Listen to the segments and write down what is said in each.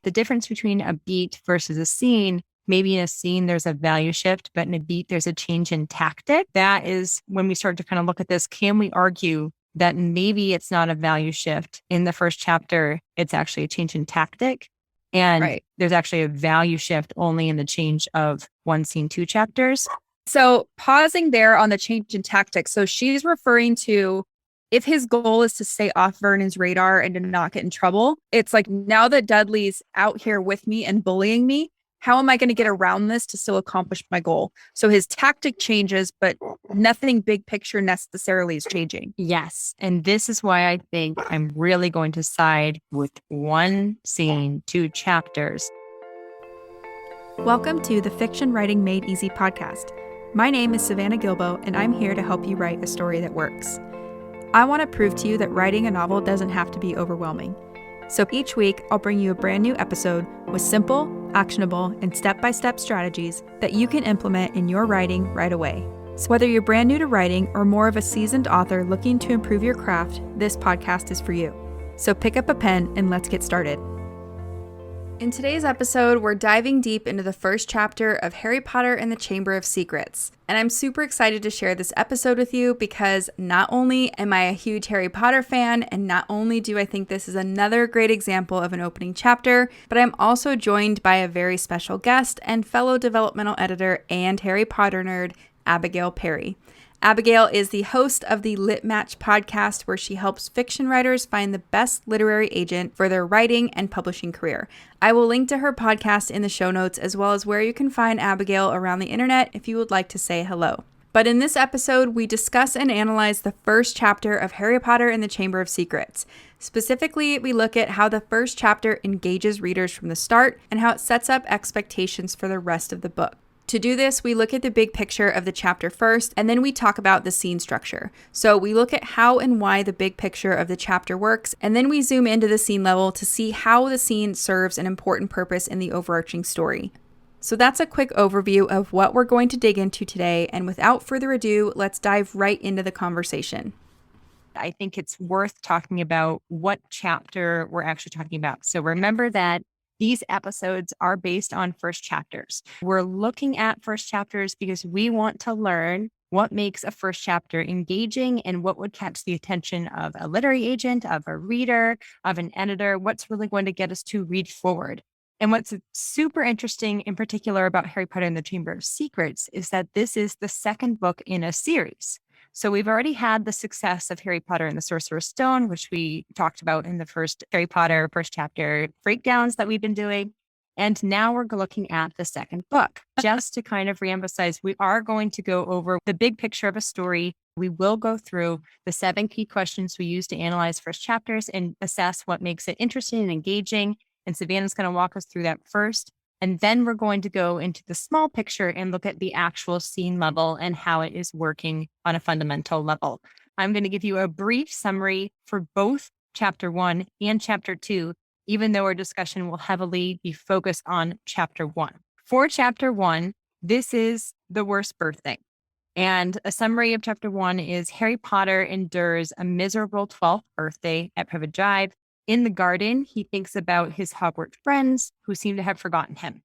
the difference between a beat versus a scene. Maybe in a scene, there's a value shift, but in a beat, there's a change in tactic. That is when we start to kind of look at this. Can we argue that maybe it's not a value shift in the first chapter? It's actually a change in tactic. And there's actually a value shift only in the change of one scene, 2 chapters. So pausing there on the change in tactics. So she's referring to if his goal is to stay off Vernon's radar and to not get in trouble, it's like, now that Dudley's out here with me and bullying me, how am I going to get around this to still accomplish my goal? So his tactic changes, but nothing big picture necessarily is changing. Yes. And this is why I think I'm really going to side with one scene, 2 chapters. Welcome to the Fiction Writing Made Easy podcast. My name is Savannah Gilbo, and I'm here to help you write a story that works. I want to prove to you that writing a novel doesn't have to be overwhelming. So each week, I'll bring you a brand new episode with simple, actionable, and step-by-step strategies that you can implement in your writing right away. So whether you're brand new to writing or more of a seasoned author looking to improve your craft, this podcast is for you. So pick up a pen and let's get started. In today's episode, we're diving deep into the first chapter of Harry Potter and the Chamber of Secrets. And I'm super excited to share this episode with you because not only am I a huge Harry Potter fan, and not only do I think this is another great example of an opening chapter, but I'm also joined by a very special guest and fellow developmental editor and Harry Potter nerd, Abigail Perry. Abigail is the host of the Lit Match podcast, where she helps fiction writers find the best literary agent for their writing and publishing career. I will link to her podcast in the show notes, as well as where you can find Abigail around the internet if you would like to say hello. But in this episode, we discuss and analyze the first chapter of Harry Potter and the Chamber of Secrets. Specifically, we look at how the first chapter engages readers from the start and how it sets up expectations for the rest of the book. To do this, we look at the big picture of the chapter first, and then we talk about the scene structure. So we look at how and why the big picture of the chapter works, and then we zoom into the scene level to see how the scene serves an important purpose in the overarching story. So that's a quick overview of what we're going to dig into today, and without further ado, let's dive right into the conversation. I think it's worth talking about what chapter we're actually talking about. So remember that these episodes are based on first chapters. We're looking at first chapters because we want to learn what makes a first chapter engaging and what would catch the attention of a literary agent, of a reader, of an editor, what's really going to get us to read forward. And what's super interesting in particular about Harry Potter and the Chamber of Secrets is that this is the second book in a series. So we've already had the success of Harry Potter and the Sorcerer's Stone, which we talked about in the first Harry Potter first chapter breakdowns that we've been doing. And now we're looking at the second book. Just to kind of reemphasize, we are going to go over the big picture of a story. We will go through the 7 key questions we use to analyze first chapters and assess what makes it interesting and engaging. And Savannah's going to walk us through that first. And then we're going to go into the small picture and look at the actual scene level and how it is working on a fundamental level. I'm going to give you a brief summary for both chapter 1 and chapter 2, even though our discussion will heavily be focused on chapter 1. For chapter 1, this is the worst birthday. And a summary of chapter 1 is Harry Potter endures a miserable 12th birthday at Privet Drive. In the garden, he thinks about his Hogwarts friends who seem to have forgotten him.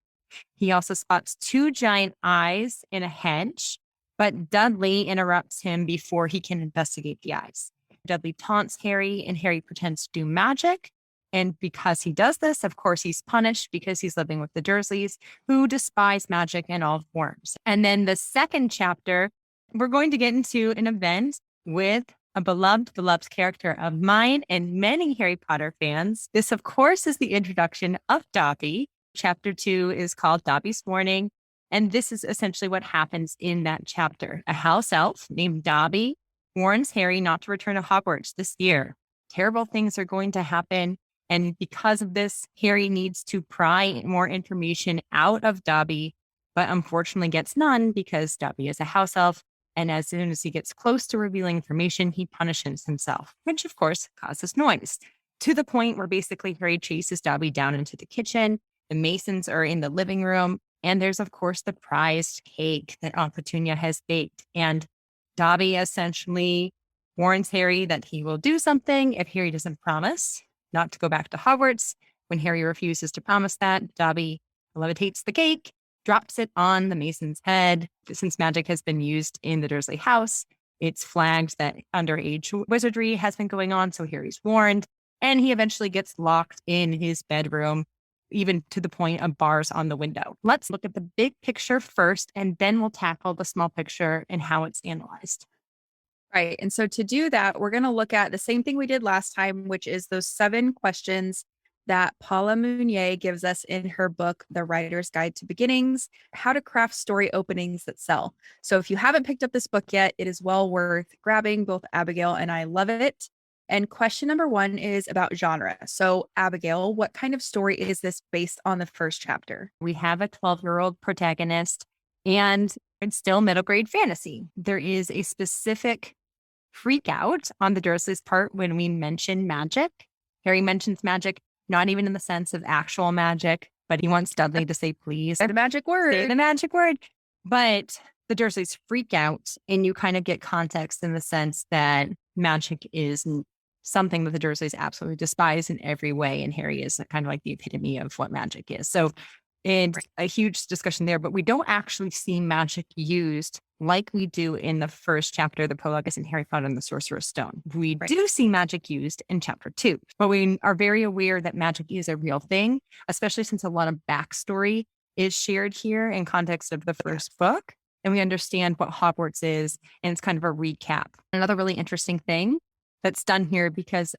He also spots 2 giant eyes in a hedge, but Dudley interrupts him before he can investigate the eyes. Dudley taunts Harry, and Harry pretends to do magic. And because he does this, of course, he's punished because he's living with the Dursleys, who despise magic in all forms. And then the second chapter, we're going to get into an event with a beloved character of mine and many Harry Potter fans. This, of course, is the introduction of Dobby. Chapter 2 is called Dobby's Warning. And this is essentially what happens in that chapter. A house elf named Dobby warns Harry not to return to Hogwarts this year. Terrible things are going to happen. And because of this, Harry needs to pry more information out of Dobby, but unfortunately gets none because Dobby is a house elf. And as soon as he gets close to revealing information, he punishes himself, which of course causes noise, to the point where basically Harry chases Dobby down into the kitchen. The Masons are in the living room. And there's, of course, the prized cake that Aunt Petunia has baked. And Dobby essentially warns Harry that he will do something if Harry doesn't promise not to go back to Hogwarts, When Harry refuses to promise that, Dobby levitates the cake, drops it on the Mason's head. Since magic has been used in the Dursley house, it's flagged that underage wizardry has been going on, so Harry's warned. And he eventually gets locked in his bedroom, even to the point of bars on the window. Let's look at the big picture first, and then we'll tackle the small picture and how it's analyzed. Right. And so to do that, we're going to look at the same thing we did last time, which is those 7 questions that Paula Munier gives us in her book, The Writer's Guide to Beginnings, How to Craft Story Openings That Sell. So if you haven't picked up this book yet, it is well worth grabbing. Both Abigail and I love it. And question number 1 is about genre. So Abigail, what kind of story is this based on the first chapter? We have a 12-year-old protagonist, and it's still middle grade fantasy. There is a specific freak out on the Dursleys' part when we mention magic. Harry mentions magic, not even in the sense of actual magic, but he wants Dudley to say, please. Say the magic word. Say the magic word. But the Dursleys freak out, and you kind of get context in the sense that magic is something that the Dursleys absolutely despise in every way. And Harry is kind of like the epitome of what magic is. So it's a huge discussion there, but we don't actually see magic used like we do in the first chapter, the prologue is in Harry Potter and the Sorcerer's Stone. We do see magic used in chapter 2, but we are very aware that magic is a real thing, especially since a lot of backstory is shared here in context of the first book. And we understand what Hogwarts is, and it's kind of a recap. Another really interesting thing that's done here, because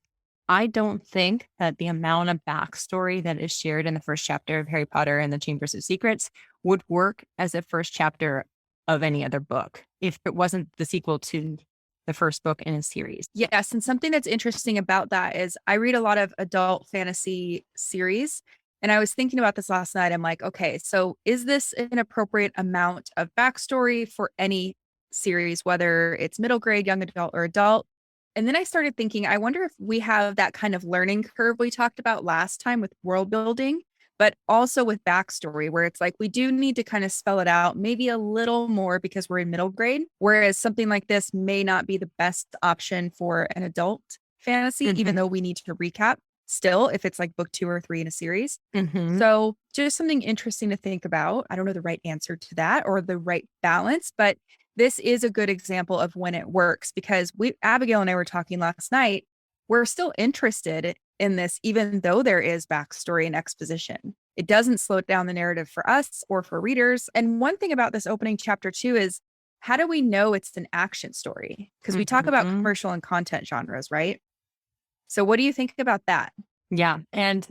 I don't think that the amount of backstory that is shared in the first chapter of Harry Potter and the Chambers of Secrets would work as a first chapter of any other book if it wasn't the sequel to the first book in a series. Yes. And something that's interesting about that is I read a lot of adult fantasy series. And I was thinking about this last night. I'm like, okay, so is this an appropriate amount of backstory for any series, whether it's middle grade, young adult, or adult? And then I started thinking, I wonder if we have that kind of learning curve we talked about last time with world building, but also with backstory, where it's like we do need to kind of spell it out maybe a little more because we're in middle grade, whereas something like this may not be the best option for an adult fantasy, even though we need to recap still if it's like book 2 or 3 in a series. So just something interesting to think about. I don't know the right answer to that or the right balance, but this is a good example of when it works, because Abigail and I were talking last night. We're still interested in this, even though there is backstory and exposition. It doesn't slow down the narrative for us or for readers. And one thing about this opening chapter 2 is, how do we know it's an action story? Because we talk about commercial and content genres, right? So what do you think about that? Yeah. And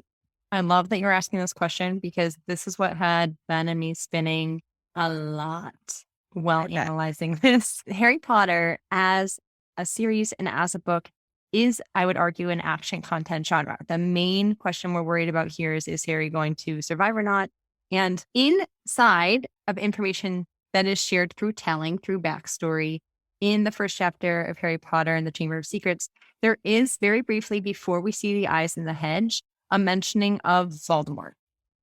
I love that you're asking this question, because this is what had Ben and me spinning a lot while analyzing this. Harry Potter as a series and as a book is, I would argue, an action content genre. The main question we're worried about here is Harry going to survive or not? And inside of information that is shared through telling, through backstory, in the first chapter of Harry Potter and the Chamber of Secrets, there is very briefly, before we see the eyes in the hedge, a mentioning of Voldemort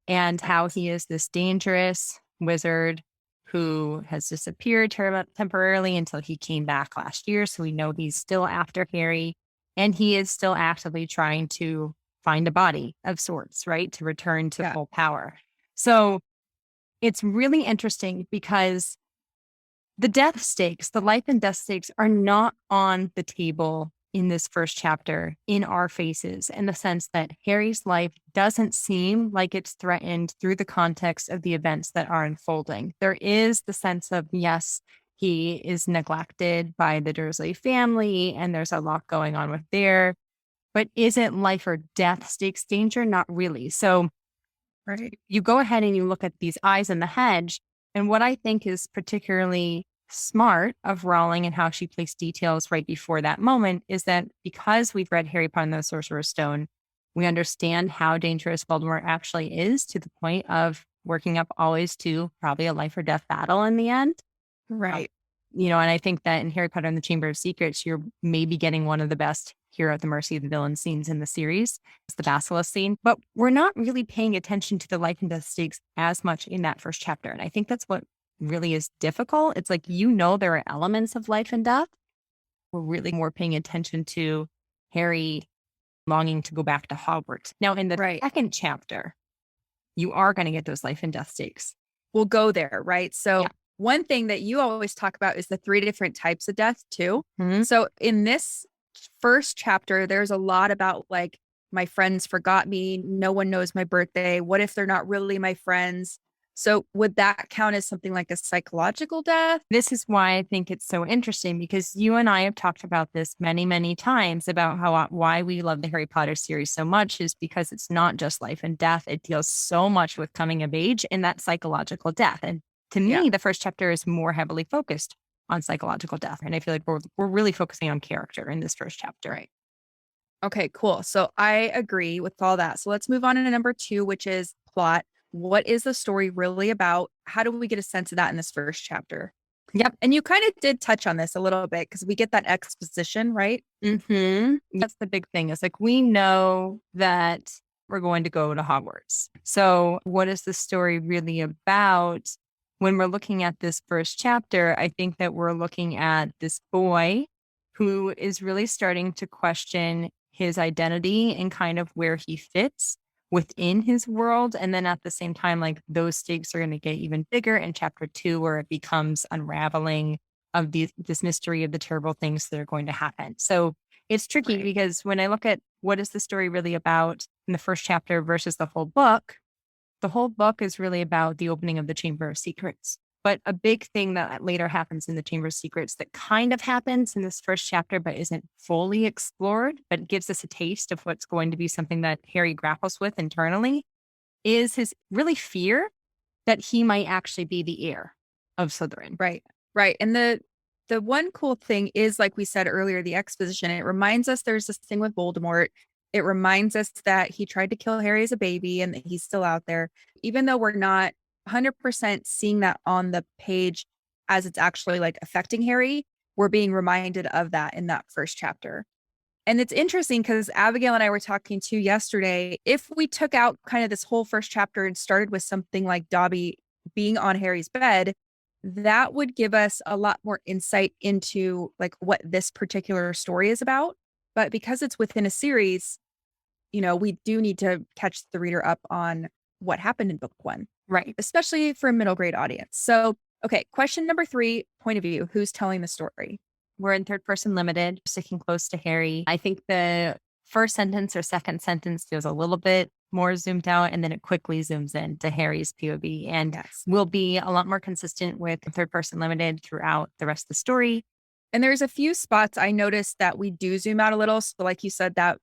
and how he is this dangerous wizard who has disappeared temporarily until he came back last year. So we know he's still after Harry, and he is still actively trying to find a body of sorts, right? To return to full power. So it's really interesting because the death stakes, the life and death stakes, are not on the table in this first chapter in our faces, in the sense that Harry's life doesn't seem like it's threatened through the context of the events that are unfolding. There is the sense of, yes, he is neglected by the Dursley family, and there's a lot going on with there. But is it life or death stakes danger? Not really. So you go ahead and you look at these eyes in the hedge. And what I think is particularly smart of Rowling and how she placed details right before that moment is that because we've read Harry Potter and the Sorcerer's Stone, we understand how dangerous Voldemort actually is, to the point of working up always to probably a life or death battle in the end. Right. And I think that in Harry Potter and the Chamber of Secrets, you're maybe getting one of the best hero at the mercy of the villain scenes in the series. It's the basilisk scene, but we're not really paying attention to the life and death stakes as much in that first chapter. And I think that's what really is difficult. It's like, there are elements of life and death. We're really more paying attention to Harry longing to go back to Hogwarts. Now, in the second chapter, you are going to get those life and death stakes. We'll go there, right? So one thing that you always talk about is the 3 different types of death too. Mm-hmm. So in this first chapter, there's a lot about like, my friends forgot me. No one knows my birthday. What if they're not really my friends? So would that count as something like a psychological death? This is why I think it's so interesting, because you and I have talked about this many, many times about why we love the Harry Potter series so much is because it's not just life and death. It deals so much with coming of age and that psychological death. And to me, the first chapter is more heavily focused on psychological death. And I feel like we're really focusing on character in this first chapter. Right. Okay, cool. So I agree with all that. So let's move on to number 2, which is plot. What is the story really about? How do we get a sense of that in this first chapter? Yep. And you kind of did touch on this a little bit because we get that exposition, right? Mm-hmm. That's the big thing. It's like, we know that we're going to go to Hogwarts. So what is the story really about? When we're looking at this first chapter, I think that we're looking at this boy who is really starting to question his identity and kind of where he fits within his world. And then at the same time, like, those stakes are going to get even bigger in chapter 2, where it becomes unraveling of this mystery of the terrible things that are going to happen. So it's tricky because when I look at what is the story really about in the first chapter versus the whole book is really about the opening of the Chamber of Secrets. But a big thing that later happens in the Chamber of Secrets that kind of happens in this first chapter, but isn't fully explored, but gives us a taste of what's going to be something that Harry grapples with internally, is his really fear that he might actually be the heir of Slytherin. Right. Right. And the one cool thing is, like we said earlier, the exposition. It reminds us there's this thing with Voldemort. It reminds us that he tried to kill Harry as a baby and that he's still out there, even though we're not 100% seeing that on the page as it's actually like affecting Harry. We're being reminded of that in that first chapter. And it's interesting because Abigail and I were talking to yesterday. If we took out kind of this whole first chapter and started with something like Dobby being on Harry's bed, that would give us a lot more insight into like what this particular story is about. But because it's within a series, we do need to catch the reader up on what happened in book 1. Right. Especially for a middle grade audience. So, okay. Question number 3, point of view. Who's telling the story? We're in third person limited, sticking close to Harry. I think the first sentence or second sentence feels a little bit more zoomed out, and then it quickly zooms in to Harry's POV, and will be a lot more consistent with third person limited throughout the rest of the story. And there's a few spots I noticed that we do zoom out a little. So like you said, that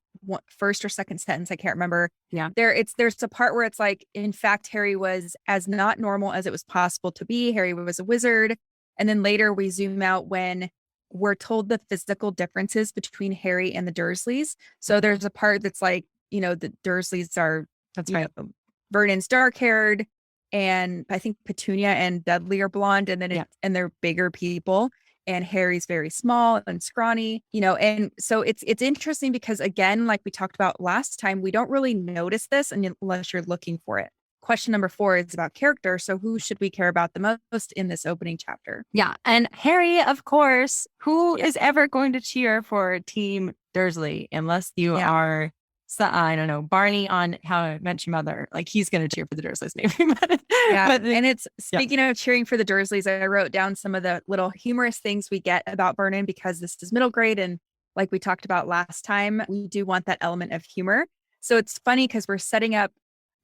first or second sentence, I can't remember. Yeah. There's a part where it's like, in fact, Harry was as not normal as it was possible to be. Harry was a wizard. And then later we zoom out when we're told the physical differences between Harry and the Dursleys. So there's a part that's like, the Dursleys are, that's right. Vernon's dark haired, and I think Petunia and Dudley are blonde, and then and they're bigger people. And Harry's very small and scrawny, and so it's interesting because, again, like we talked about last time, we don't really notice this unless you're looking for it. Question number 4 is about character. So who should we care about the most in this opening chapter? Yeah. And Harry, of course, who is ever going to cheer for Team Dursley unless you are, I don't know, Barney on How I Met Your Mother. Like, he's going to cheer for the Dursleys, maybe. And it's speaking of cheering for the Dursleys, I wrote down some of the little humorous things we get about Vernon because this is middle grade. And like we talked about last time, we do want that element of humor. So it's funny because we're setting up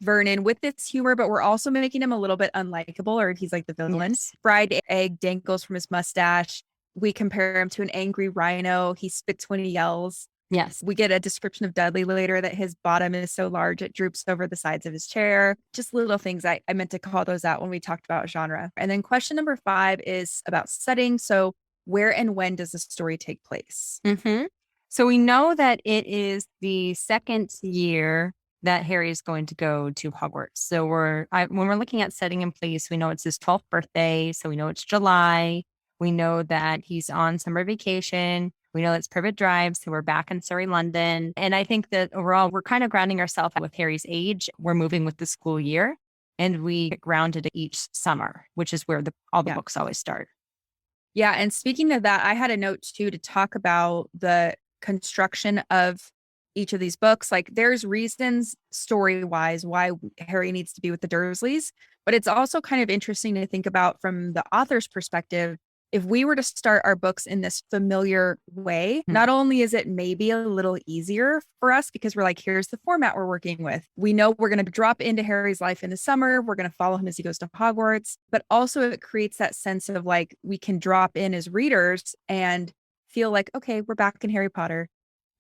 Vernon with this humor, but we're also making him a little bit unlikable, or he's like the villain. Yes. Fried egg dangles from his mustache. We compare him to an angry rhino. He spits when he yells. Yes. We get a description of Dudley later that his bottom is so large it droops over the sides of his chair. Just little things. I meant to call those out when we talked about genre. And then question number 5 is about setting. So where and when does the story take place? Mm-hmm. So we know that it is the second year that Harry is going to go to Hogwarts. So when we're looking at setting in place, we know it's his 12th birthday. So we know it's July. We know that he's on summer vacation. We know it's Privet Drive. So we're back in Surrey, London. And I think that overall, we're kind of grounding ourselves with Harry's age. We're moving with the school year, and we get grounded each summer, which is where all the books always start. Yeah. And speaking of that, I had a note too to talk about the construction of each of these books. Like there's reasons story wise why Harry needs to be with the Dursleys, but it's also kind of interesting to think about from the author's perspective. If we were to start our books in this familiar way, not only is it maybe a little easier for us because we're like, here's the format we're working with. We know we're going to drop into Harry's life in the summer. We're going to follow him as he goes to Hogwarts. But also it creates that sense of like, we can drop in as readers and feel like, okay, we're back in Harry Potter.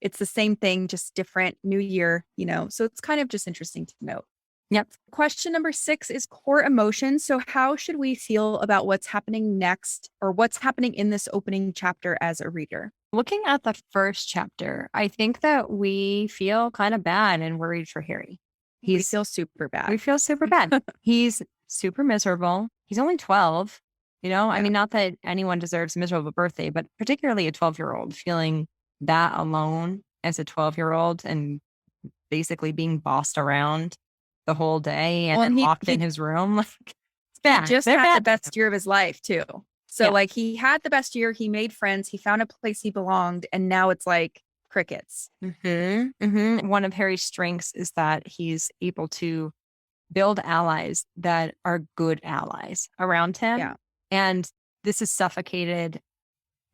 It's the same thing, just different, new year, so it's kind of just interesting to note. Yep. Question number 6 is core emotions. So how should we feel about what's happening next or what's happening in this opening chapter as a reader? Looking at the first chapter, I think that we feel kind of bad and worried for Harry. We feel super bad. We feel super bad. He's super miserable. He's only 12, I mean, not that anyone deserves a miserable birthday, but particularly a 12-year-old feeling that alone as a 12-year-old and basically being bossed around the whole day and then locked in his room. Like, it's bad. He just had the best year of his life too. So like he had the best year, he made friends, he found a place he belonged, and now it's like crickets. One of Harry's strengths is that he's able to build allies that are good allies around him. Yeah. And this has suffocated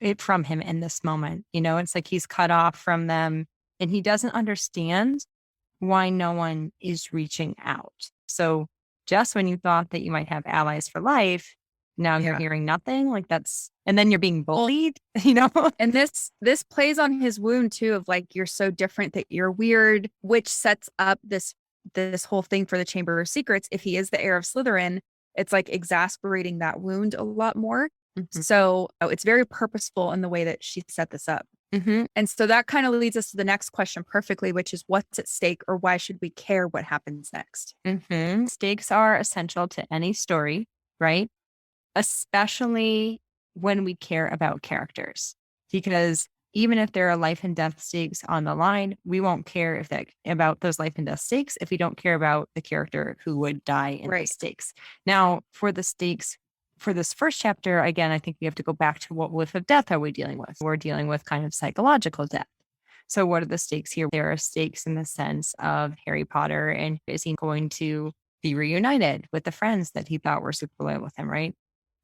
it from him in this moment. It's like he's cut off from them and he doesn't understand why no one is reaching out. So just when you thought that you might have allies for life, now you're hearing nothing. Like and then you're being bullied, And this plays on his wound too of like, you're so different that you're weird, which sets up this whole thing for the Chamber of Secrets. If he is the heir of Slytherin, it's like exasperating that wound a lot more. So it's very purposeful in the way that she set this up. And so that kind of leads us to the next question perfectly, which is what's at stake or why should we care what happens next? Stakes are essential to any story, right? Especially when we care about characters, because even if there are life and death stakes on the line, we won't care about those life and death stakes if we don't care about the character who would die in those stakes. Now, for the stakes for this first chapter, again, I think we have to go back to what whiff of death are we dealing with? We're dealing with kind of psychological death. So what are the stakes here? There are stakes in the sense of Harry Potter, and is he going to be reunited with the friends that he thought were super loyal with him, right?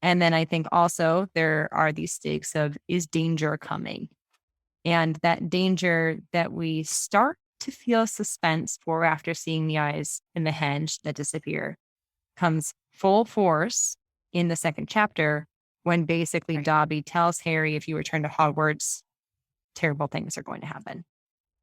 And then I think also there are these stakes of, is danger coming? And that danger that we start to feel suspense for after seeing the eyes in the henge that disappear comes full force in the second chapter when basically Dobby tells Harry, if you return to Hogwarts, terrible things are going to happen.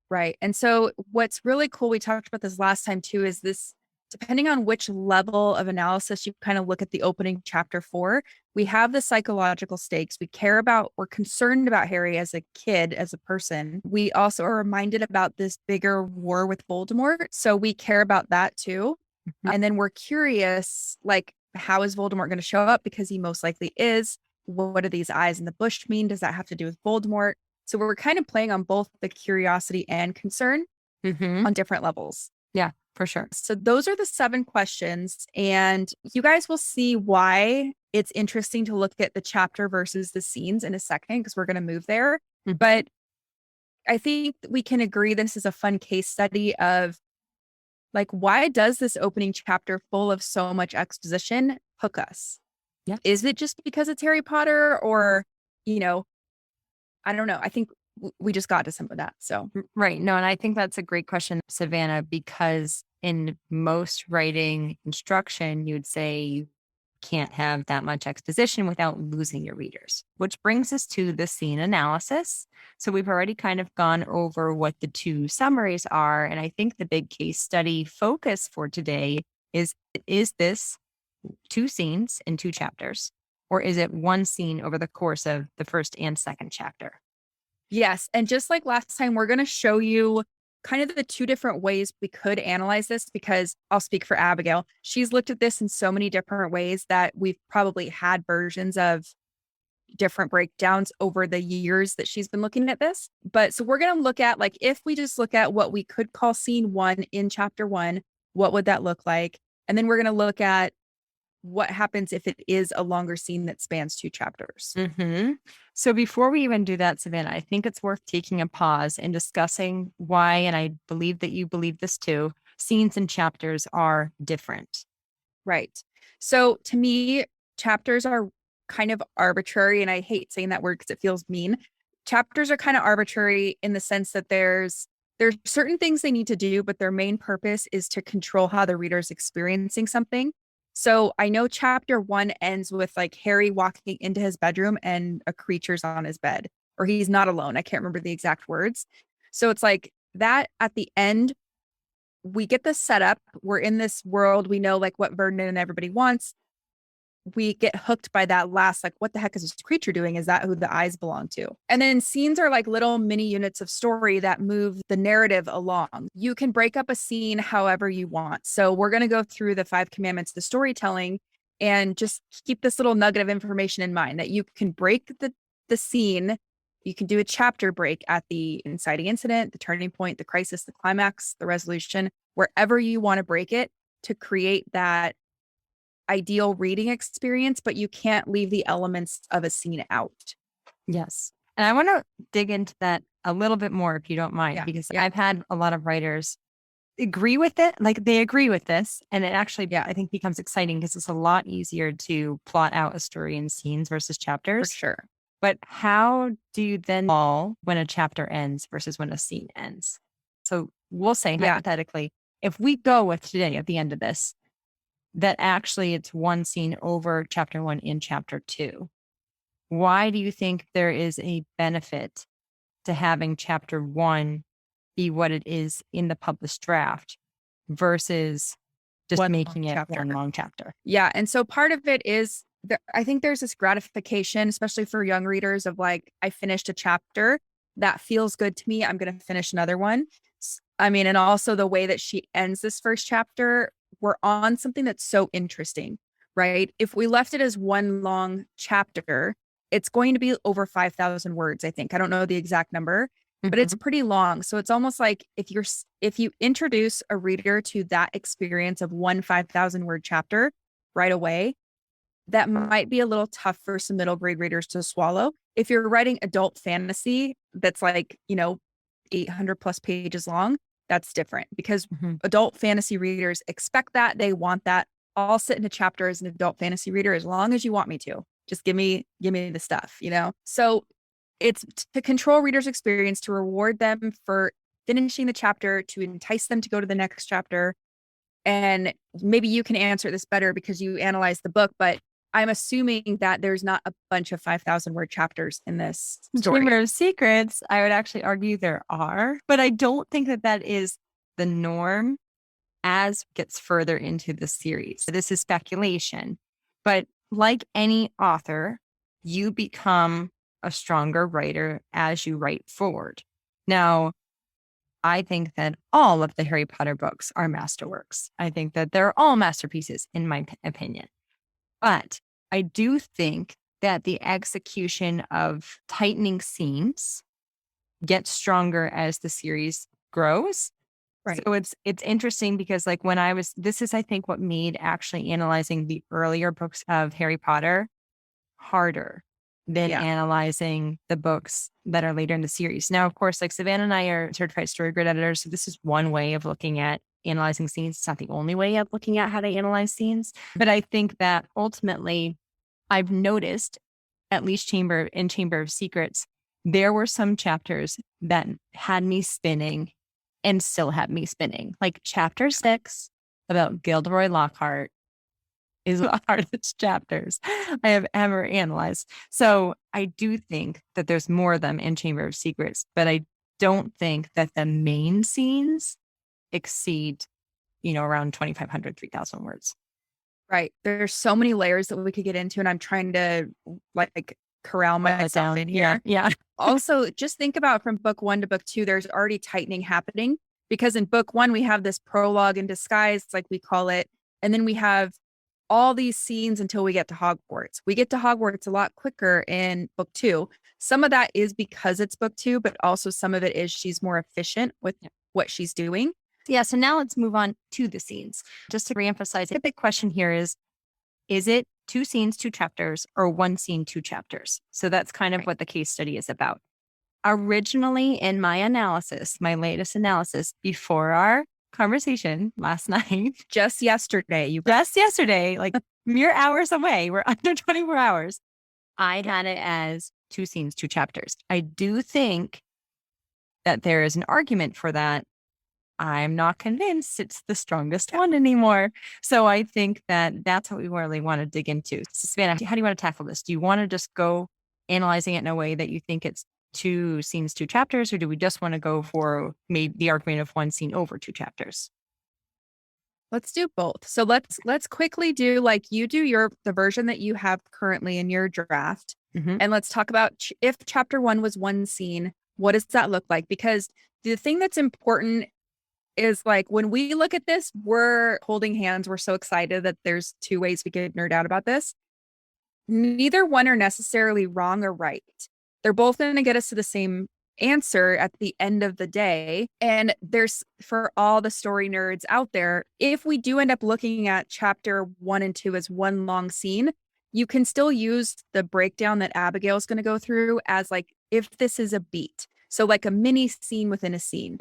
Right. And so what's really cool, we talked about this last time too, is this, depending on which level of analysis you kind of look at the opening chapter for, we have the psychological stakes. We're concerned about Harry as a kid, as a person. We also are reminded about this bigger war with Voldemort. So we care about that too. And then we're curious, like, how is Voldemort going to show up? Because he most likely is. What do these eyes in the bush mean? Does that have to do with Voldemort? So we're kind of playing on both the curiosity and concern on different levels. Yeah, for sure. So those are the 7 questions. And you guys will see why it's interesting to look at the chapter versus the scenes in a second, because we're going to move there. But I think we can agree this is a fun case study of, like, why does this opening chapter full of so much exposition hook us? Yeah. Is it just because it's Harry Potter, or, I don't know. I think we just got to some of that. So, right. No, and I think that's a great question, Savannah, because in most writing instruction, you'd say you can't have that much exposition without losing your readers, which brings us to the scene analysis. So we've already kind of gone over what the 2 summaries are. And I think the big case study focus for today is this 2 scenes in 2 chapters, or is it 1 scene over the course of the first and second chapter? Yes. And just like last time, we're going to show you kind of the 2 different ways we could analyze this, because I'll speak for Abigail. She's looked at this in so many different ways that we've probably had versions of different breakdowns over the years that she's been looking at this. But so we're going to look at, like, if we just look at what we could call scene 1 in chapter 1, what would that look like? And then we're going to look at what happens if it is a longer scene that spans 2 chapters. So before we even do that, Savannah, I think it's worth taking a pause and discussing why, and I believe that you believe this too, scenes and chapters are different. Right. So to me, chapters are kind of arbitrary, and I hate saying that word because it feels mean. Chapters are kind of arbitrary in the sense that there's certain things they need to do, but their main purpose is to control how the reader's experiencing something. So I know chapter 1 ends with like Harry walking into his bedroom and a creature's on his bed, or he's not alone. I can't remember the exact words. So it's like that at the end, we get the setup. We're in this world. We know like what Vernon and everybody wants. We get hooked by that last, like, what the heck is this creature doing? Is that who the eyes belong to? And then scenes are like little mini units of story that move the narrative along. You can break up a scene however you want. So we're going to go through the 5 commandments, the storytelling, and just keep this little nugget of information in mind that you can break the scene. You can do a chapter break at the inciting incident, the turning point, the crisis, the climax, the resolution, wherever you want to break it to create that ideal reading experience, but you can't leave the elements of a scene out. Yes. And I want to dig into that a little bit more, if you don't mind, because I've had a lot of writers agree with it. Like they agree with this. And it actually, I think becomes exciting because it's a lot easier to plot out a story in scenes versus chapters. For sure. But how do you then fall when a chapter ends versus when a scene ends? So we'll say hypothetically, if we go with today at the end of this, that actually it's one scene over chapter 1 in chapter 2. Why do you think there is a benefit to having chapter 1 be what it is in the published draft versus just making it one long chapter? Yeah. And so part of it is, I think there's this gratification, especially for young readers, of like, I finished a chapter that feels good to me. I'm going to finish another one. I mean, and also the way that she ends this first chapter, we're on something that's so interesting, right? If we left it as one long chapter, it's going to be over 5,000 words, I think. I don't know the exact number, but it's pretty long. So it's almost like if you introduce a reader to that experience of one 5,000 word chapter right away, that might be a little tough for some middle grade readers to swallow. If you're writing adult fantasy that's like, 800 plus pages long, that's different because adult fantasy readers expect that. They want that. I'll sit in a chapter as an adult fantasy reader as long as you want me to. Just give me the stuff, So it's to control readers' experience, to reward them for finishing the chapter, to entice them to go to the next chapter. And maybe you can answer this better because you analyzed the book, but I'm assuming that there's not a bunch of 5,000 word chapters in this story. Chamber of Secrets, I would actually argue there are, but I don't think that is the norm as it gets further into the series. This is speculation, but like any author, you become a stronger writer as you write forward. Now, I think that all of the Harry Potter books are masterworks. I think that they're all masterpieces, in my opinion. But I do think that the execution of tightening scenes gets stronger as the series grows. Right. So it's interesting because like this is, I think, what made actually analyzing the earlier books of Harry Potter harder than analyzing the books that are later in the series. Now, of course, like Savannah and I are certified story grid editors. So this is one way of looking at analyzing scenes. It's not the only way of looking at how to analyze scenes. But I think that ultimately I've noticed, at least Chamber of Secrets, there were some chapters that had me spinning and still have me spinning. Like chapter 6 about Gilderoy Lockhart is one of the hardest chapters I have ever analyzed. So I do think that there's more of them in Chamber of Secrets, but I don't think that the main scenes exceed, around 2,500, 3,000 words. Right. There's so many layers that we could get into, and I'm trying to like corral myself in here. Yeah. Also, just think about from book 1 to book 2, there's already tightening happening because in book 1, we have this prologue in disguise, like we call it. And then we have all these scenes until we get to Hogwarts. We get to Hogwarts a lot quicker in book 2. Some of that is because it's book 2, but also some of it is she's more efficient with what she's doing. Yeah. So now let's move on to the scenes. Just to reemphasize, the big question here is Is it 2 scenes, 2 chapters, or 1 scene, 2 chapters? So that's kind of what the case study is about. Originally, in my analysis, my latest analysis before our conversation last night, Just yesterday, like mere hours away, we're under 24 hours. I had it as 2 scenes, 2 chapters. I do think that there is an argument for that. I'm not convinced it's the strongest one anymore. So I think that that's what we really want to dig into. So Savannah, how do you want to tackle this? Do you want to just go analyzing it in a way that you think it's 2 scenes, 2 chapters, or do we just want to go for maybe the argument of 1 scene over 2 chapters? Let's do both. So let's quickly do like you do the version that you have currently in your draft. And let's talk about if chapter 1 was 1 scene, what does that look like? Because the thing that's important is like when we look at this, we're holding hands. We're so excited that there's 2 ways we could nerd out about this. Neither one are necessarily wrong or right. They're both going to get us to the same answer at the end of the day. And there's, for all the story nerds out there, if we do end up looking at chapter 1 and 2 as one long scene, you can still use the breakdown that Abigail is going to go through as like, if this is a beat. So like a mini scene within a scene.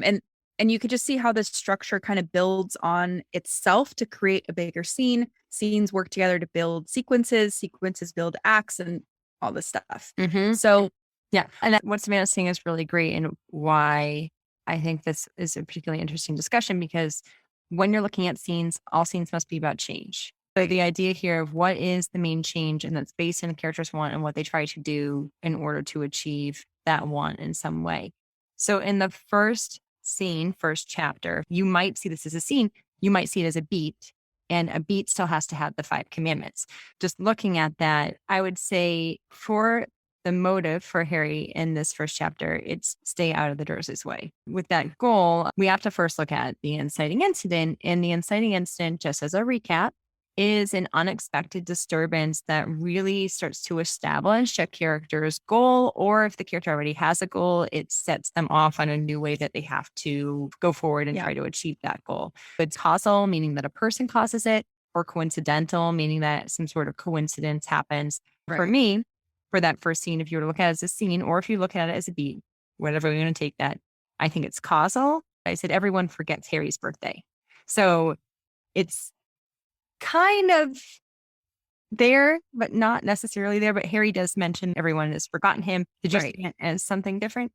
And you could just see how this structure kind of builds on itself to create a bigger scene. Scenes work together to build sequences, sequences build acts, and all this stuff. So yeah. And what Savannah's saying is really great, and why I think this is a particularly interesting discussion, because when you're looking at scenes, all scenes must be about change. So the idea here of what is the main change, and that's based on the characters' want and what they try to do in order to achieve that want in some way. So in the first scene, first chapter, you might see this as a scene, you might see it as a beat, and a beat still has to have the 5 commandments. Just looking at that, I would say for the motive for Harry in this first chapter, it's stay out of the Dursleys' way. With that goal, we have to first look at the inciting incident. And the inciting incident, just as a recap, is an unexpected disturbance that really starts to establish a character's goal, or if the character already has a goal, it sets them off on a new way that they have to go forward and try to achieve that goal. It's causal, meaning that a person causes it, or coincidental, meaning that some sort of coincidence happens. Right. For me, for that first scene, if you were to look at it as a scene, or if you look at it as a beat, whatever we're going to take that, I think it's causal. I said everyone forgets Harry's birthday. So it's kind of there, but not necessarily there. But Harry does mention everyone has forgotten him. Did you see it as something different?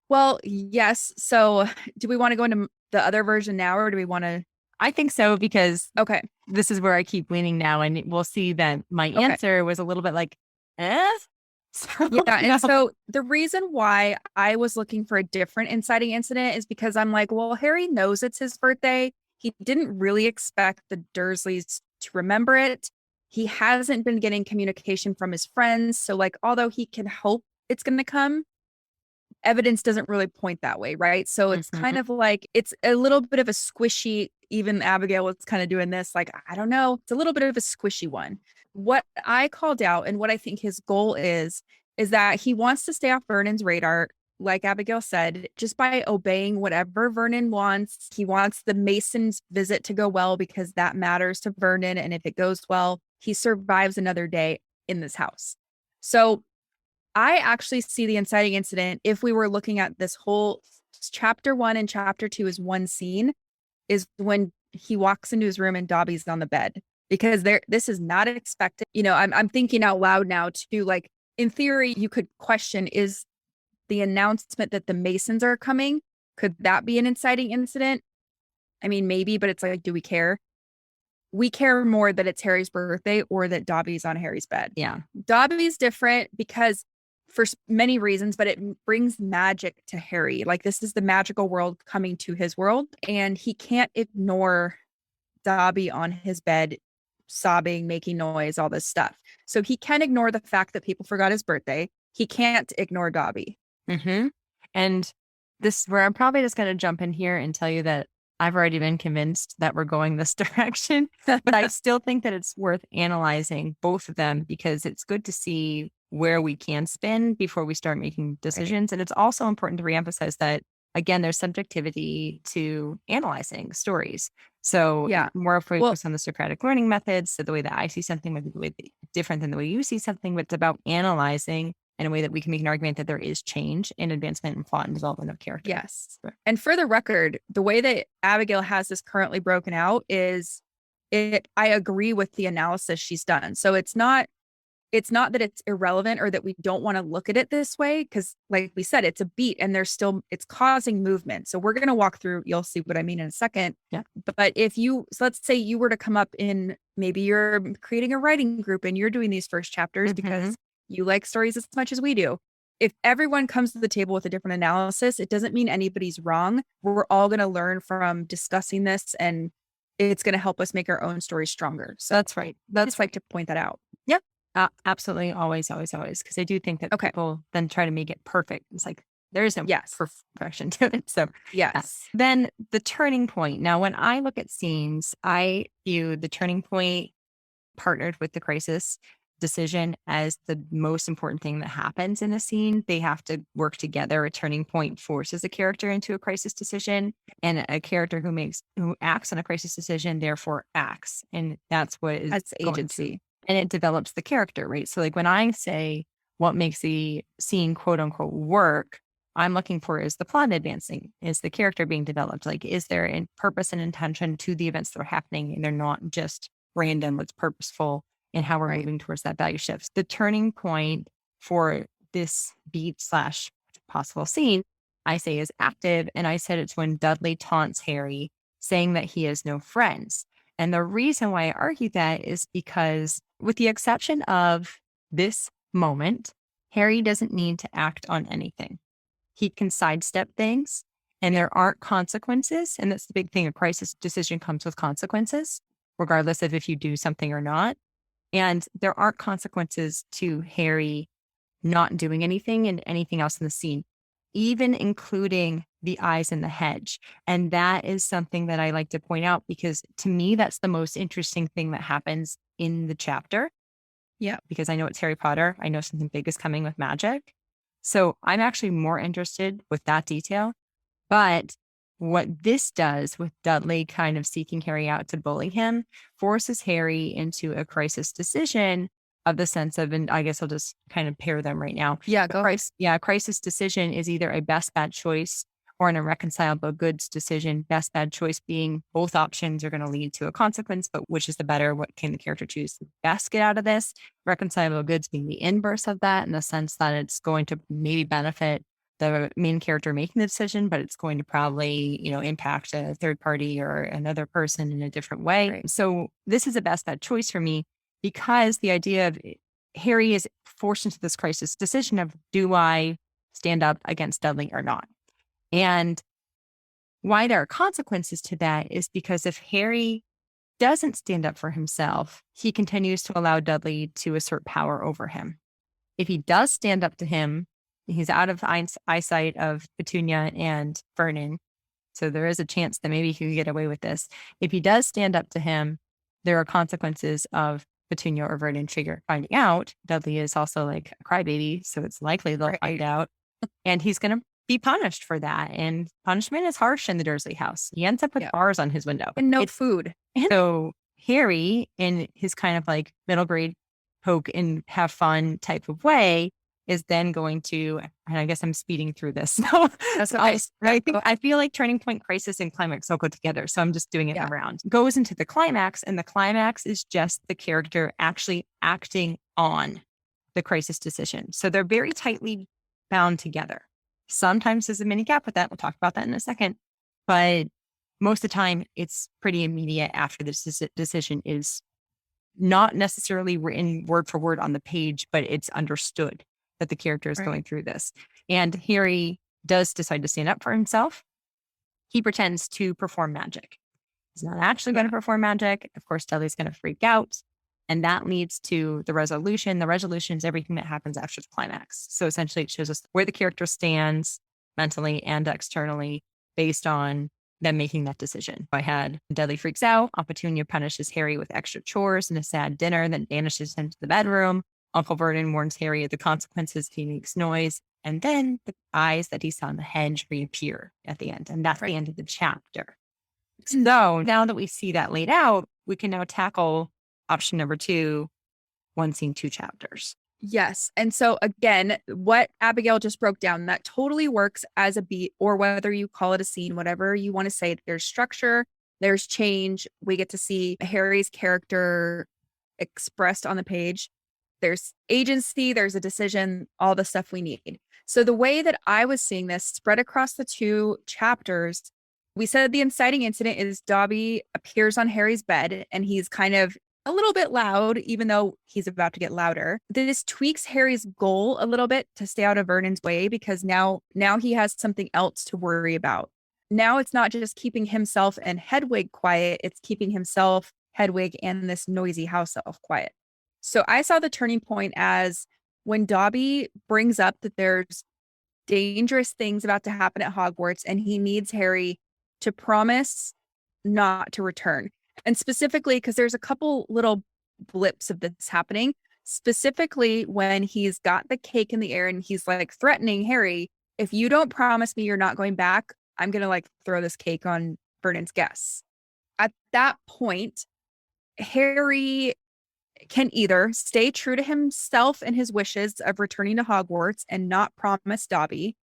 Well, yes. So do we want to go into the other version now, or do we want to? I think so, because this is where I keep leaning now. And we'll see that my answer was a little bit like, So, and so the reason why I was looking for a different inciting incident is because I'm like, well, Harry knows it's his birthday. He didn't really expect the Dursleys to remember it. He hasn't been getting communication from his friends. So like, although he can hope it's going to come, evidence doesn't really point that way. Right. So it's kind of like, it's a little bit of a squishy, even Abigail was kind of doing this. Like, I don't know. It's a little bit of a squishy one. What I called out and what I think his goal is that he wants to stay off Vernon's radar, like Abigail said, just by obeying whatever Vernon wants. He wants the Mason's visit to go well because that matters to Vernon. And if it goes well, he survives another day in this house. So I actually see the inciting incident, if we were looking at this whole chapter 1 and chapter 2 as one scene, is when he walks into his room and Dobby's on the bed. Because this is not expected. You know, I'm thinking out loud now too. Like, in theory, you could question, is the announcement that the Masons are coming, could that be an inciting incident? I mean, maybe, but it's like, do we care? We care more that it's Harry's birthday or that Dobby's on Harry's bed. Yeah. Dobby's different because for many reasons, but it brings magic to Harry. Like, this is the magical world coming to his world, and he can't ignore Dobby on his bed sobbing, making noise, all this stuff. So he can ignore the fact that people forgot his birthday. He can't ignore Dobby. And this is where I'm probably just going to jump in here and tell you that I've already been convinced that we're going this direction, but I still think that it's worth analyzing both of them, because it's good to see where we can spin before we start making decisions. And it's also important to reemphasize that, again, there's subjectivity to analyzing stories. So Yeah. more focus on the Socratic learning methods. So the way that I see something might be the way different than the way you see something, but it's about analyzing in a way that we can make an argument that there is change in advancement and plot and development of character. Yes. And for the record, the way that Abigail has this currently broken out is I agree with the analysis she's done. So it's not that it's irrelevant or that we don't want to look at it this way. Cause like we said, it's a beat and it's causing movement. So we're going to walk through, you'll see what I mean in a second. Yeah. But so let's say you were to come up in, maybe you're creating a writing group and you're doing these first chapters because you like stories as much as we do. If everyone comes to the table with a different analysis, it doesn't mean anybody's wrong. We're all going to learn from discussing this, and it's going to help us make our own stories stronger. So that's right. That's like to point that out. Yep. Absolutely. Always. Because I do think that people then try to make it perfect. It's like, there is no perfection to it. So yes. Then the turning point. Now, when I look at scenes, I view the turning point partnered with the crisis decision as the most important thing that happens in a scene. They have to work together. A turning point forces a character into a crisis decision, and a character who acts on a crisis decision therefore acts. And that's what is agency. And it develops the character, right? So like when I say what makes the scene quote unquote work, I'm looking for is the plot advancing, is the character being developed? Like, is there a purpose and intention to the events that are happening? And they're not just random, it's purposeful in how we're moving towards that value shift. The turning point for this beat / possible scene, I say is active. And I said it's when Dudley taunts Harry, saying that he has no friends. And the reason why I argue that is because, with the exception of this moment, Harry doesn't need to act on anything. He can sidestep things, and there aren't consequences. And that's the big thing. A crisis decision comes with consequences, regardless of if you do something or not. And there aren't consequences to Harry not doing anything and anything else in the scene, even including the eyes in the hedge. And that is something that I like to point out, because to me, that's the most interesting thing that happens in the chapter. Yeah. Because I know it's Harry Potter. I know something big is coming with magic. So I'm actually more interested with that detail. But what this does with Dudley kind of seeking Harry out to bully him forces Harry into a crisis decision of the sense of, and I guess I'll just kind of pair them right now. Yeah, go ahead. A crisis decision is either a best bad choice or an irreconcilable goods decision. Best bad choice being both options are going to lead to a consequence, but which is the better? What can the character choose to best get out of this? Reconcilable goods being the inverse of that, in the sense that it's going to maybe benefit the main character making the decision, but it's going to probably, impact a third party or another person in a different way. Right. So this is a best bad choice for me, because the idea of Harry is forced into this crisis decision of, do I stand up against Dudley or not? And why there are consequences to that is because if Harry doesn't stand up for himself, he continues to allow Dudley to assert power over him. If he does stand up to him, he's out of eyesight of Petunia and Vernon. So there is a chance that maybe he could get away with this. If he does stand up to him, there are consequences of Petunia or Vernon finding out. Dudley is also like a crybaby, so it's likely they'll find out. And he's going to be punished for that. And punishment is harsh in the Dursley house. He ends up with bars on his window. And no food. So Harry, in his kind of like middle grade poke and have fun type of way, is then going to, and I guess I'm speeding through this. So I feel like turning point, crisis, and climax all go together. So I'm just doing it around. Goes into the climax, and the climax is just the character actually acting on the crisis decision. So they're very tightly bound together. Sometimes there's a mini gap with that. We'll talk about that in a second. But most of the time, it's pretty immediate after this decision is not necessarily written word for word on the page, but it's understood that the character is going through this. And Harry does decide to stand up for himself. He pretends to perform magic. He's not actually going to perform magic. Of course, Dudley's going to freak out. And that leads to the resolution. The resolution is everything that happens after the climax. So essentially, it shows us where the character stands mentally and externally based on them making that decision. I had Dudley freaks out. Petunia punishes Harry with extra chores and a sad dinner, then banishes him to the bedroom. Uncle Vernon warns Harry of the consequences if he makes noise. And then the eyes that he saw in the hedge reappear at the end. And that's the end of the chapter. So now that we see that laid out, we can now tackle option number 2, 1 scene, 2 chapters. Yes. And so again, what Abigail just broke down, that totally works as a beat, or whether you call it a scene, whatever you want to say. There's structure, there's change. We get to see Harry's character expressed on the page. There's agency, there's a decision, all the stuff we need. So the way that I was seeing this spread across the 2 chapters, we said the inciting incident is Dobby appears on Harry's bed and he's kind of a little bit loud, even though he's about to get louder. This tweaks Harry's goal a little bit to stay out of Vernon's way, because now he has something else to worry about. Now it's not just keeping himself and Hedwig quiet, it's keeping himself, Hedwig, and this noisy house elf quiet. So I saw the turning point as when Dobby brings up that there's dangerous things about to happen at Hogwarts and he needs Harry to promise not to return. And specifically, because there's a couple little blips of this happening, specifically when he's got the cake in the air and he's like threatening Harry, if you don't promise me you're not going back, I'm going to like throw this cake on Vernon's guests. At that point, Harry can either stay true to himself and his wishes of returning to Hogwarts and not promise Dobby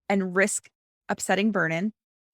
and risk upsetting Vernon,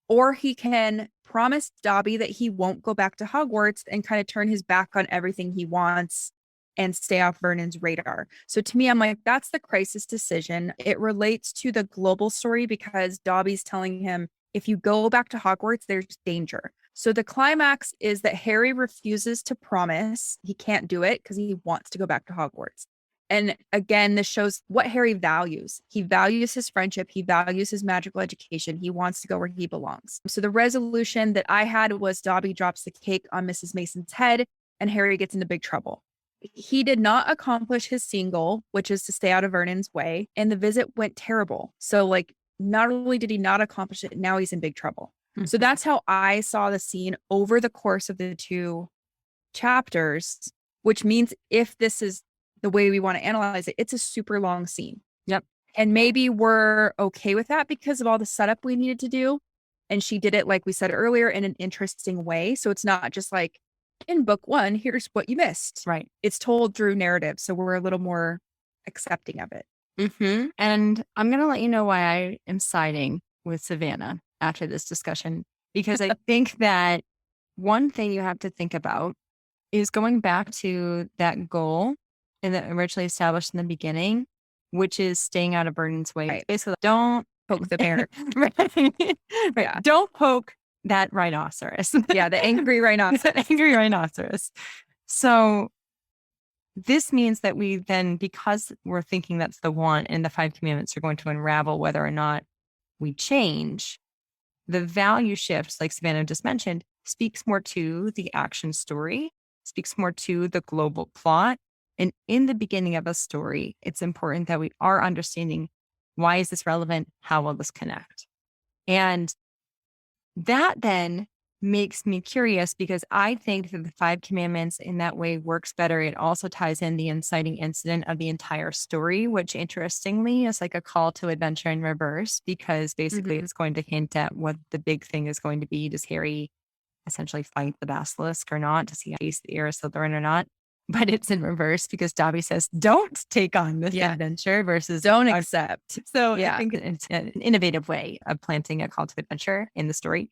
or he can promise Dobby that he won't go back to Hogwarts and kind of turn his back on everything he wants and stay off Vernon's radar. So to me, I'm like, that's the crisis decision. It relates to the global story because Dobby's telling him, if you go back to Hogwarts, there's danger. So the climax is that Harry refuses to promise. He can't do it because he wants to go back to Hogwarts. And again, this shows what Harry values. He values his friendship. He values his magical education. He wants to go where he belongs. So the resolution that I had was Dobby drops the cake on Mrs. Mason's head and Harry gets into big trouble. He did not accomplish his scene goal, which is to stay out of Vernon's way. And the visit went terrible. So like, not only did he not accomplish it, now he's in big trouble. Mm-hmm. So that's how I saw the scene over the course of the 2 chapters, which means if this is the way we want to analyze it, it's a super long scene. Yep. And maybe we're okay with that because of all the setup we needed to do. And she did it, like we said earlier, in an interesting way. So it's not just like in book 1, here's what you missed. Right. It's told through narrative. So we're a little more accepting of it. Mm-hmm. And I'm going to let you know why I am siding with Savannah after this discussion, because I think that one thing you have to think about is going back to that goal and that originally established in the beginning, which is staying out of Vernon's way. Right. Basically, don't poke the bear. Right. Yeah. Don't poke that rhinoceros. Yeah, the angry rhinoceros. That angry rhinoceros. So this means that we then, because we're thinking that's the one and the 5 commandments are going to unravel whether or not we change, the value shifts, like Savannah just mentioned, speaks more to the action story, speaks more to the global plot. And in the beginning of a story, it's important that we are understanding, why is this relevant? How will this connect? And that then makes me curious, because I think that the 5 commandments in that way works better. It also ties in the inciting incident of the entire story, which interestingly is like a call to adventure in reverse, because basically it's going to hint at what the big thing is going to be. Does Harry essentially fight the basilisk or not? Does he face the heir Slytherin or not? But it's in reverse because Dobby says, don't take on this adventure versus don't accept. So I think it's an innovative way of planting a call to adventure in the story.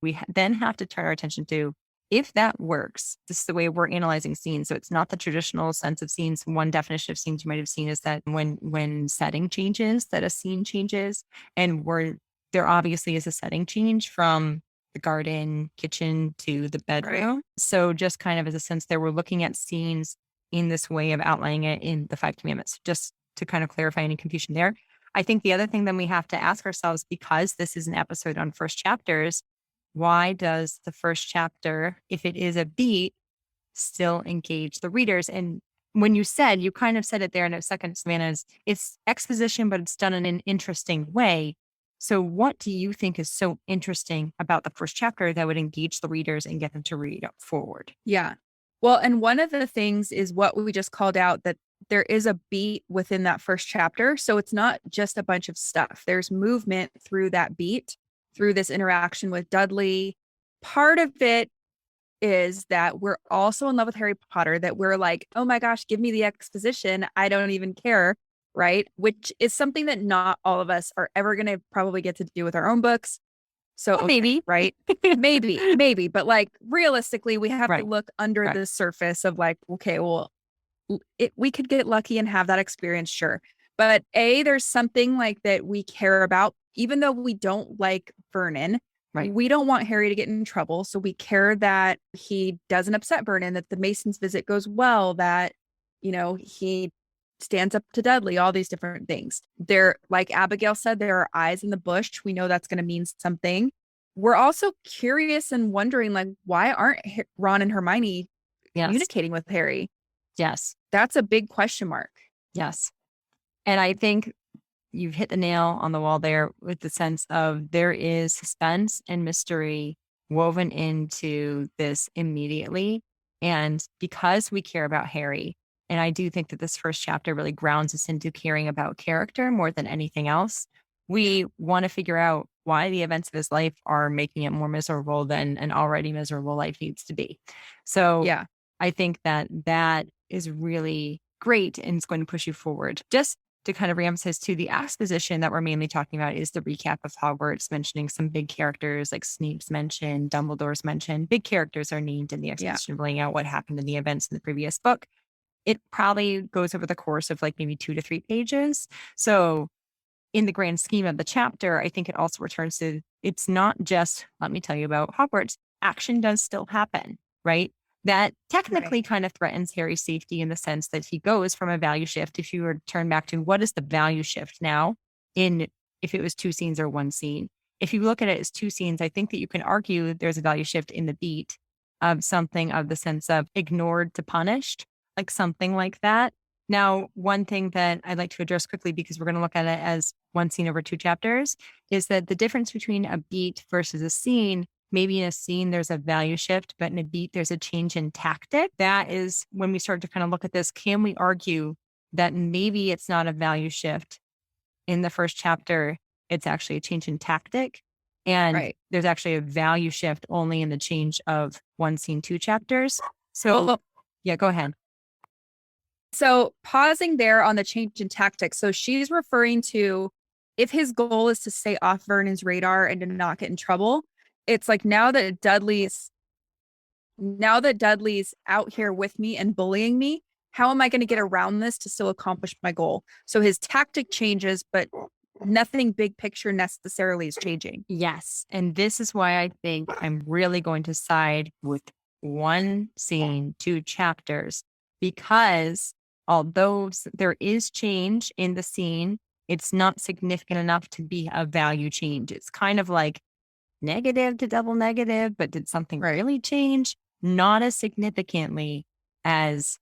We then have to turn our attention to, if that works, this is the way we're analyzing scenes. So it's not the traditional sense of scenes. One definition of scenes you might have seen is that when setting changes, that a scene changes, and there obviously is a setting change from the garden, kitchen to the bedroom. Right. So just kind of as a sense there, we're looking at scenes in this way of outlining it in the 5 commandments, just to kind of clarify any confusion there. I think the other thing then we have to ask ourselves, because this is an episode on first chapters, why does the first chapter, if it is a beat, still engage the readers? And when you kind of said it there in a second, Savannah, it's exposition, but it's done in an interesting way. So what do you think is so interesting about the first chapter that would engage the readers and get them to read up forward? Yeah. Well, and one of the things is what we just called out, that there is a beat within that first chapter. So it's not just a bunch of stuff. There's movement through that beat, through this interaction with Dudley part of it is that we're also in love with Harry Potter, that we're like, oh my gosh, give me the exposition. I don't even care. Right. Which is something that not all of us are ever going to probably get to do with our own books. So Well, maybe. right. maybe. But like realistically, we have Right. to look under Right. the surface of like, okay, well, we could get lucky and have that experience. Sure. But there's something like that we care about, even though we don't like Vernon. Right. We don't want Harry to get in trouble. So we care that he doesn't upset Vernon, that the Mason's visit goes well, that, he stands up to Dudley, all these different things. There, like Abigail said, there are eyes in the bush. We know that's going to mean something. We're also curious and wondering, like, why aren't Ron and Hermione communicating with Harry? Yes. That's a big question mark. Yes. And I think you've hit the nail on the wall there with the sense of there is suspense and mystery woven into this immediately. And because we care about Harry, and I do think that this first chapter really grounds us into caring about character more than anything else, we want to figure out why the events of his life are making it more miserable than an already miserable life needs to be. So yeah, I think that is really great and it's going to push you forward. Just to kind of reemphasize to the exposition that we're mainly talking about is the recap of Hogwarts, mentioning some big characters like Snape's mentioned, Dumbledore's mentioned. Big characters are named in the exposition, laying out what happened in the events in the previous book. It probably goes over the course of like maybe 2 to 3 pages. So in the grand scheme of the chapter, I think it also returns to, it's not just, let me tell you about Hogwarts. Action does still happen, right? That technically kind of threatens Harry's safety in the sense that he goes from a value shift. If you were to turn back to what is the value shift now if it was 2 scenes or 1 scene, if you look at it as 2 scenes, I think that you can argue there's a value shift in the beat of something of the sense of ignored to punished, like something like that. Now, one thing that I'd like to address quickly, because we're going to look at it as 1 scene over 2 chapters, is that the difference between a beat versus a scene, maybe in a scene, there's a value shift, but in a beat, there's a change in tactic. That is when we start to kind of look at this. Can we argue that maybe it's not a value shift in the first chapter? It's actually a change in tactic. And there's actually a value shift only in the change of 1 scene, 2 chapters. So yeah, go ahead. So pausing there on the change in tactics. So she's referring to if his goal is to stay off Vernon's radar and to not get in trouble. It's like now that Dudley's out here with me and bullying me, how am I going to get around this to still accomplish my goal? So his tactic changes, but nothing big picture necessarily is changing. Yes. And this is why I think I'm really going to side with 1 scene, 2 chapters, because although there is change in the scene, it's not significant enough to be a value change. It's kind of like negative to double negative, but did something really change? Not as significantly as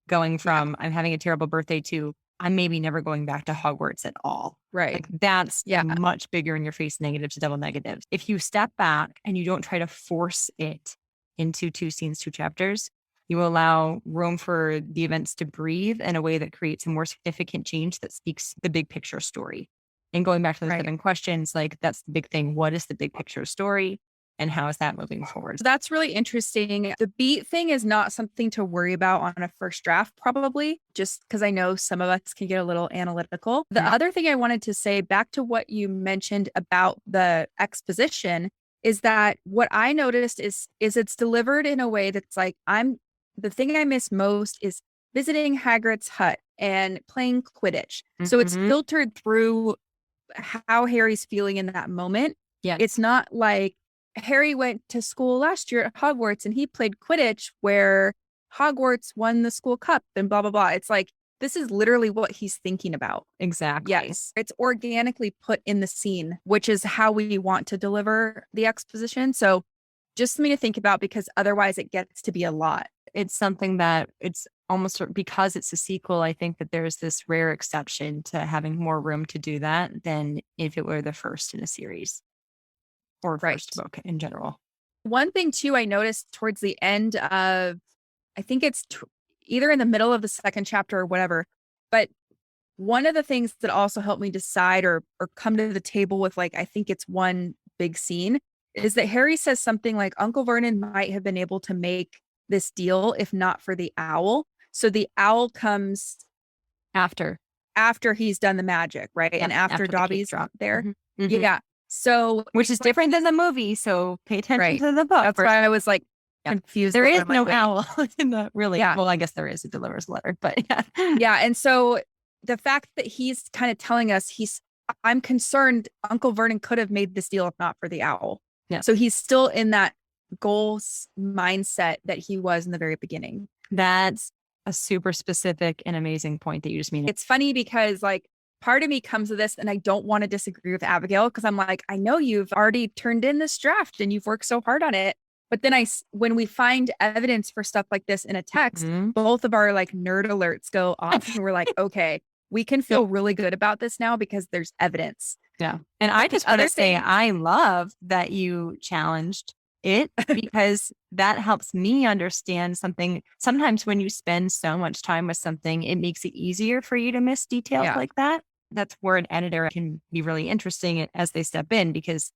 going from I'm having a terrible birthday to I'm maybe never going back to Hogwarts at all. Right. Like that's much bigger in your face, negative to double negative. If you step back and you don't try to force it into 2 scenes, 2 chapters, you allow room for the events to breathe in a way that creates a more significant change that speaks the big picture story. And going back to the 7 questions, like that's the big thing. What is the big picture story? And how is that moving forward? So that's really interesting. The beat thing is not something to worry about on a first draft, probably, just because I know some of us can get a little analytical. The other thing I wanted to say, back to what you mentioned about the exposition, is that what I noticed is it's delivered in a way that's like, the thing I miss most is visiting Hagrid's hut and playing Quidditch. So it's filtered through how Harry's feeling in that moment. Yeah. It's not like Harry went to school last year at Hogwarts and he played Quidditch where Hogwarts won the school cup and blah, blah, blah. It's like, this is literally what he's thinking about. Exactly. Yes. It's organically put in the scene, which is how we want to deliver the exposition. So just something to think about, because otherwise it gets to be a lot. It's something that it's almost because it's a sequel. I think that there's this rare exception to having more room to do that than if it were the first in a series or first book in general. One thing too, I noticed towards the end of, I think it's either in the middle of the 2nd chapter or whatever, but one of the things that also helped me decide or come to the table with, like, I think it's one big scene is that Harry says something like Uncle Vernon might have been able to make this deal if not for the owl. So the owl comes After he's done the magic, right? Yep, And after the cake Dobby's drop. there. Mhm, mhm. Yeah. So Which is different than the movie. So pay attention Right. to the book. That's why I was like Yeah. confused. There is I'm like, no wait. owl in the really. Yeah. Well, I guess there is. It delivers a letter, but yeah. Yeah. And so the fact that he's kind of telling us I'm concerned Uncle Vernon could have made this deal if not for the owl. Yeah. So he's still in that goals mindset that he was in the very beginning. That's a super specific and amazing point that you just made. It's funny because like part of me comes to this and I don't want to disagree with Abigail because I'm like, I know you've already turned in this draft and you've worked so hard on it. But then when we find evidence for stuff like this in a text, both of our like nerd alerts go off and we're like, okay, we can feel really good about this now because there's evidence. Yeah. And I just want to say, I love that you challenged it because that helps me understand something. Sometimes when you spend so much time with something, it makes it easier for you to miss details like that. That's where an editor can be really interesting as they step in because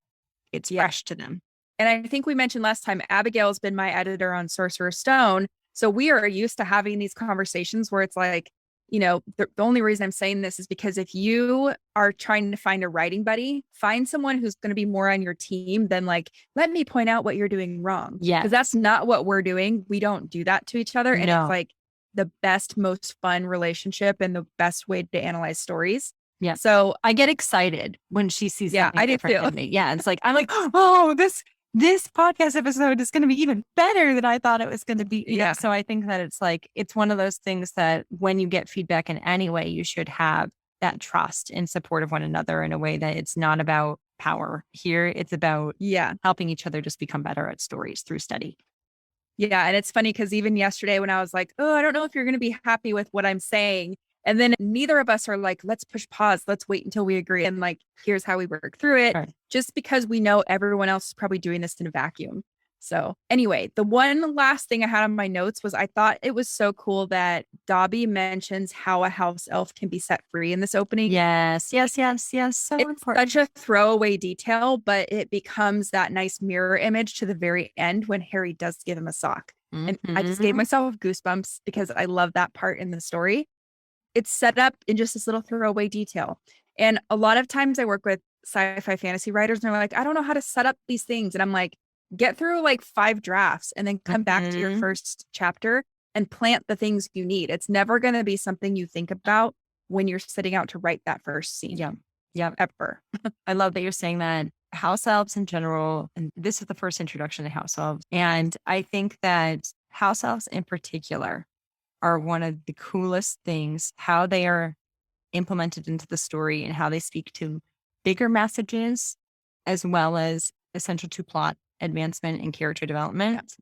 it's fresh to them. And I think we mentioned last time, Abigail's been my editor on Sorcerer's Stone. So we are used to having these conversations where it's like, you know, the only reason I'm saying this is because if you are trying to find a writing buddy, find someone who's going to be more on your team than like, let me point out what you're doing wrong. Yeah. Because that's not what we're doing. We don't do that to each other. And it's like the best, most fun relationship and the best way to analyze stories. Yeah. So I get excited when she sees something I do different too. than me. Yeah. It's like, I'm like, oh, this podcast episode is going to be even better than I thought it was going to be. Yeah. So I think that it's like, it's one of those things that when you get feedback in any way, you should have that trust and support of one another in a way that it's not about power here. It's about helping each other just become better at stories through study. Yeah. And it's funny because even yesterday when I was like, oh, I don't know if you're going to be happy with what I'm saying. And then neither of us are like, let's push pause. Let's wait until we agree. And like, here's how we work through it. Right. Just because we know everyone else is probably doing this in a vacuum. So anyway, the one last thing I had on my notes was I thought it was so cool that Dobby mentions how a house elf can be set free in this opening. Yes. So it's important. Such a throwaway detail, but it becomes that nice mirror image to the very end when Harry does give him a sock. And I just gave myself goosebumps because I love that part in the story. It's set up in just this little throwaway detail. And a lot of times I work with sci-fi fantasy writers and they're like, I don't know how to set up these things. And I'm like, get through like 5 drafts and then come back to your first chapter and plant the things you need. It's never going to be something you think about when you're sitting out to write that first scene. Yeah. Ever. I love that you're saying that. House elves in general, and this is the first introduction to house elves. And I think that house elves in particular are one of the coolest things, how they are implemented into the story and how they speak to bigger messages, as well as essential to plot advancement and character development,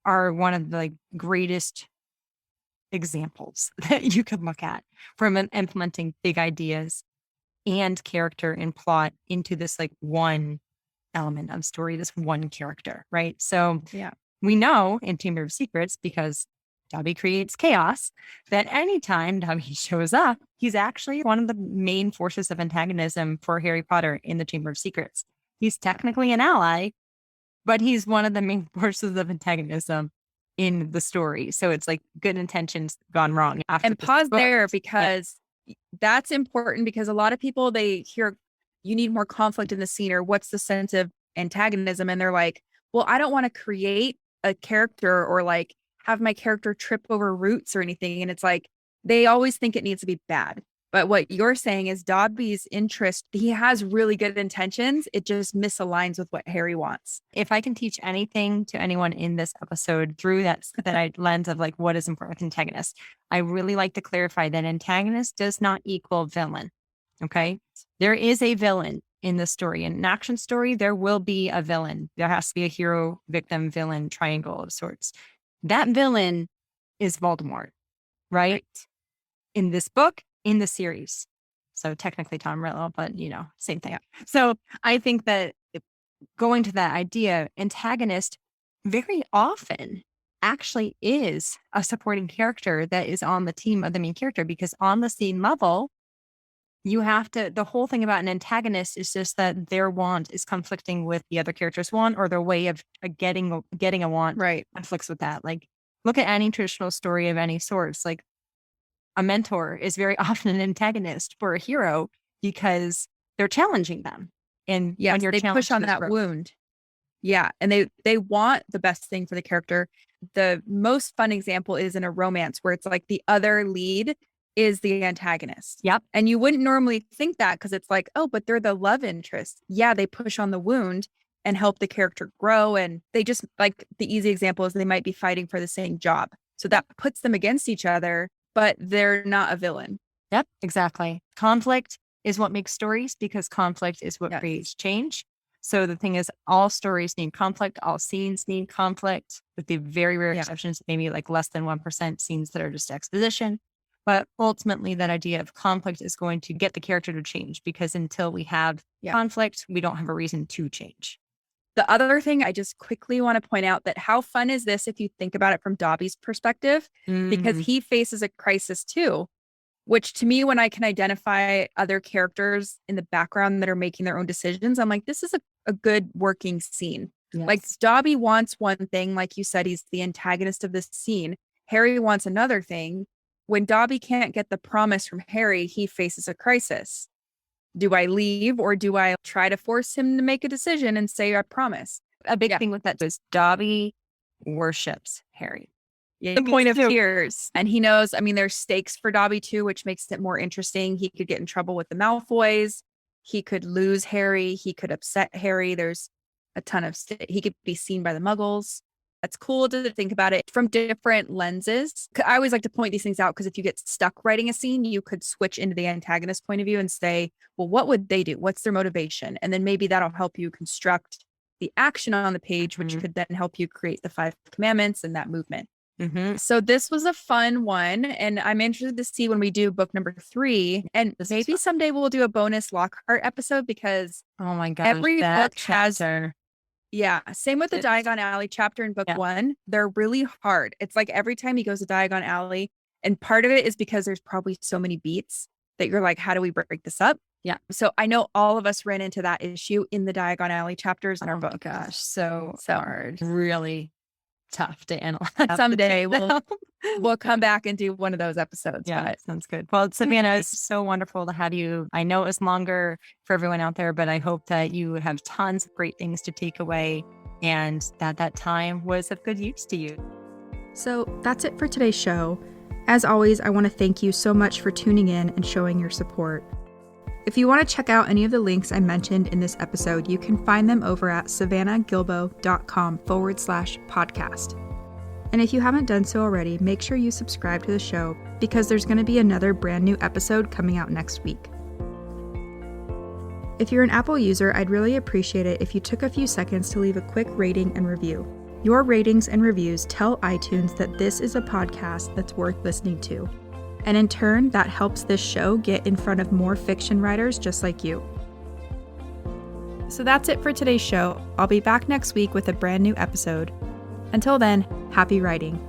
are one of the greatest examples that you could look at from implementing big ideas and character and plot into this like one element of story, this one character, right? So we know in Chamber of Secrets, because Dobby creates chaos, that anytime Dobby shows up, he's actually one of the main forces of antagonism for Harry Potter in the Chamber of Secrets. He's technically an ally, but he's one of the main forces of antagonism in the story. So it's like good intentions gone wrong. And pause there because that's important, because a lot of people, they hear you need more conflict in the scene, or what's the sense of antagonism? And they're like, well, I don't want to create a character or like have my character trip over roots or anything. And it's like, they always think it needs to be bad. But what you're saying is Dobby's interest, he has really good intentions. It just misaligns with what Harry wants. If I can teach anything to anyone in this episode through that lens of like what is important with antagonists, I really like to clarify that antagonist does not equal villain. Okay. There is a villain in the story. In an action story, there will be a villain. There has to be a hero, victim, villain triangle of sorts. That villain is Voldemort, right? In this book, in the series. So technically Tom Riddle, but same thing. So I think that going to that idea, antagonist very often actually is a supporting character that is on the team of the main character, because on the scene level, you have to, the whole thing about an antagonist is just that their want is conflicting with the other character's want, or their way of getting a want Right. conflicts with that. Like, look at any traditional story of any sorts. Like, a mentor is very often an antagonist for a hero because they're challenging them. And Yes, when you're they push on that growth. wound. Yeah, and they want the best thing for the character. The most fun example is in a romance where it's like the other lead is the antagonist. Yep. And you wouldn't normally think that because it's like, oh, but they're the love interest. Yeah, they push on the wound and help the character grow. And they just, like, the easy example is they might be fighting for the same job. So that puts them against each other, but they're not a villain. Yep, exactly. Conflict is what makes stories, because conflict is what creates change. So the thing is, all stories need conflict. All scenes need conflict, with the very rare exceptions, maybe like less than 1% scenes that are just exposition. But ultimately, that idea of conflict is going to get the character to change, because until we have conflict, we don't have a reason to change. The other thing I just quickly want to point out, that how fun is this if you think about it from Dobby's perspective, because he faces a crisis too, which to me, when I can identify other characters in the background that are making their own decisions, I'm like, this is a good working scene. Yes. Like, Dobby wants one thing, like you said, he's the antagonist of this scene. Harry wants another thing. When Dobby can't get the promise from Harry, he faces a crisis. Do I leave, or do I try to force him to make a decision and say, I promise? A big thing with that is Dobby worships Harry. Yeah, the point of tears. And he knows, I mean, there's stakes for Dobby too, which makes it more interesting. He could get in trouble with the Malfoys. He could lose Harry. He could upset Harry. There's a ton of he could be seen by the Muggles. That's cool to think about it from different lenses. I always like to point these things out, because if you get stuck writing a scene, you could switch into the antagonist point of view and say, well, what would they do? What's their motivation? And then maybe that'll help you construct the action on the page, which could then help you create the 5 commandments and that movement. So this was a fun one, and I'm interested to see when we do book number 3, and maybe someday we'll do a bonus Lockhart episode, because oh my gosh, every book has same with the Diagon Alley chapter in book 1. They're really hard. It's like every time he goes to Diagon Alley, and part of it is because there's probably so many beats that you're like, how do we break this up? Yeah. So I know all of us ran into that issue in the Diagon Alley chapters in our book. Gosh, so hard. Really tough to analyze. Someday we'll come back and do one of those episodes. Yeah, but sounds good. Well, Savannah, it's so wonderful to have you. I know it was longer for everyone out there, but I hope that you have tons of great things to take away, and that time was of good use to you. So that's it for today's show. As always, I want to thank you so much for tuning in and showing your support. If you want to check out any of the links I mentioned in this episode, you can find them over at savannahgilbo.com/podcast. And if you haven't done so already, make sure you subscribe to the show, because there's going to be another brand new episode coming out next week. If you're an Apple user, I'd really appreciate it if you took a few seconds to leave a quick rating and review. Your ratings and reviews tell iTunes that this is a podcast that's worth listening to. And in turn, that helps this show get in front of more fiction writers just like you. So that's it for today's show. I'll be back next week with a brand new episode. Until then, happy writing.